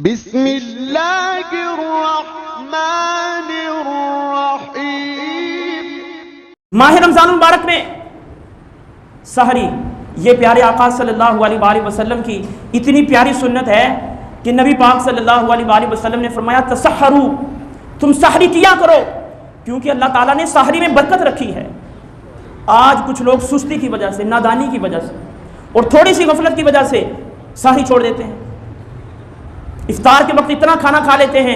بسم اللہ الرحمن الرحیم۔ ماہ رمضان المبارک میں سحری، یہ پیارے آقا صلی اللہ علیہ وآلہ وسلم کی اتنی پیاری سنت ہے کہ نبی پاک صلی اللہ علیہ وآلہ وسلم نے فرمایا تسحرو، تم سحری کیا کرو، کیونکہ اللہ تعالیٰ نے سحری میں برکت رکھی ہے۔ آج کچھ لوگ سستی کی وجہ سے، نادانی کی وجہ سے اور تھوڑی سی غفلت کی وجہ سے سحری چھوڑ دیتے ہیں۔ افطار کے وقت اتنا کھانا کھا لیتے ہیں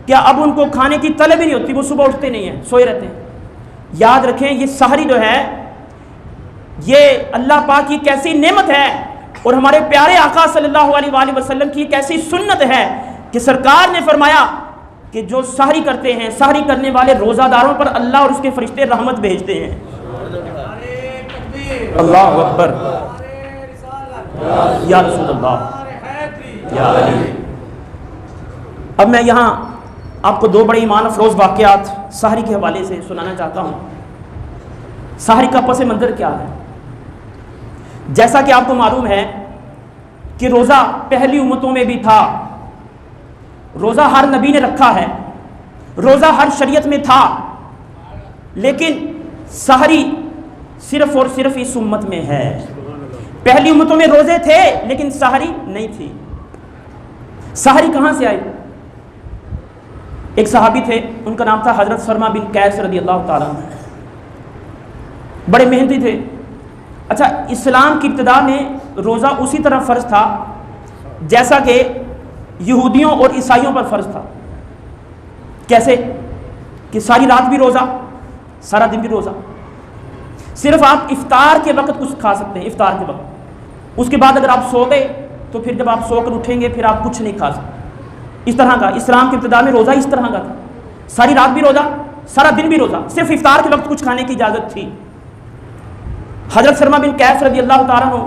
کہ اب ان کو کھانے کی طلب ہی نہیں ہوتی، وہ صبح اٹھتے نہیں ہیں، سوئے رہتے ہیں۔ یاد رکھیں یہ سحری جو ہے یہ اللہ پاک کی کیسی نعمت ہے اور ہمارے پیارے آقا صلی اللہ علیہ وآلہ وسلم کی کیسی سنت ہے کہ سرکار نے فرمایا کہ جو سحری کرتے ہیں، سحری کرنے والے روزہ داروں پر اللہ اور اس کے فرشتے رحمت بھیجتے ہیں۔ اللہ اکبر، یا رسول اللہ، یا علی۔ اب میں یہاں آپ کو دو بڑے ایمان افروز واقعات سحری کے حوالے سے سنانا چاہتا ہوں۔ سحری کا پس منظر کیا ہے؟ جیسا کہ آپ کو معلوم ہے کہ روزہ پہلی امتوں میں بھی تھا، روزہ ہر نبی نے رکھا ہے، روزہ ہر شریعت میں تھا، لیکن سحری صرف اور صرف اس امت میں ہے۔ پہلی امتوں میں روزے تھے لیکن سحری نہیں تھی۔ سحری کہاں سے آئی؟ ایک صحابی تھے، ان کا نام تھا حضرت سرما بن قیس رضی اللہ تعالیٰ عنہ، بڑے محنتی تھے۔ اچھا، اسلام کی ابتدا میں روزہ اسی طرح فرض تھا جیسا کہ یہودیوں اور عیسائیوں پر فرض تھا۔ کیسے کہ ساری رات بھی روزہ، سارا دن بھی روزہ، صرف آپ افطار کے وقت کچھ کھا سکتے ہیں، افطار کے وقت، اس کے بعد اگر آپ سو گئے تو پھر جب آپ سو کر اٹھیں گے پھر آپ کچھ نہیں کھا سکتے۔ اس طرح کا اسلام کی ابتدا میں روزہ اس طرح کا تھا، ساری رات بھی روزہ، سارا دن بھی روزہ، صرف افطار کے وقت کچھ کھانے کی اجازت تھی۔ حضرت سرما بن قیس رضی اللہ تعالیٰ عنہ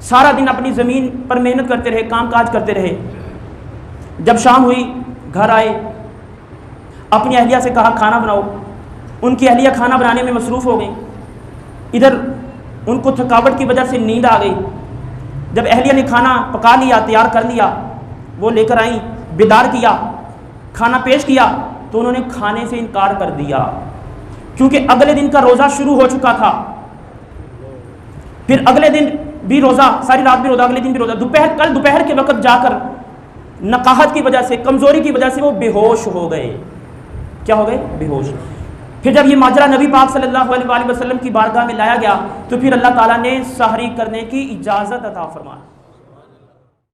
سارا دن اپنی زمین پر محنت کرتے رہے، کام کاج کرتے رہے۔ جب شام ہوئی گھر آئے، اپنی اہلیہ سے کہا کھانا بناؤ۔ ان کی اہلیہ کھانا بنانے میں مصروف ہو گئی، ادھر ان کو تھکاوٹ کی وجہ سے نیند آ گئی۔ جب اہلیہ نے کھانا پکا لیا، تیار کر لیا، وہ لے کر آئیں، بیدار کیا، کھانا پیش کیا تو انہوں نے کھانے سے انکار کر دیا کیونکہ اگلے دن کا روزہ شروع ہو چکا تھا۔ پھر اگلے دن بھی روزہ، ساری رات بھی روزہ، اگلے دن بھی روزہ۔ کل دوپہر کے وقت جا کر نقاہت کی وجہ سے، کمزوری کی وجہ سے وہ بے ہوش ہو گئے۔ کیا ہو گئے؟ بے ہوش۔ پھر جب یہ ماجرا نبی پاک صلی اللہ علیہ وآلہ وسلم کی بارگاہ میں لایا گیا تو پھر اللہ تعالیٰ نے سحری کرنے کی اجازت عطا فرمائی۔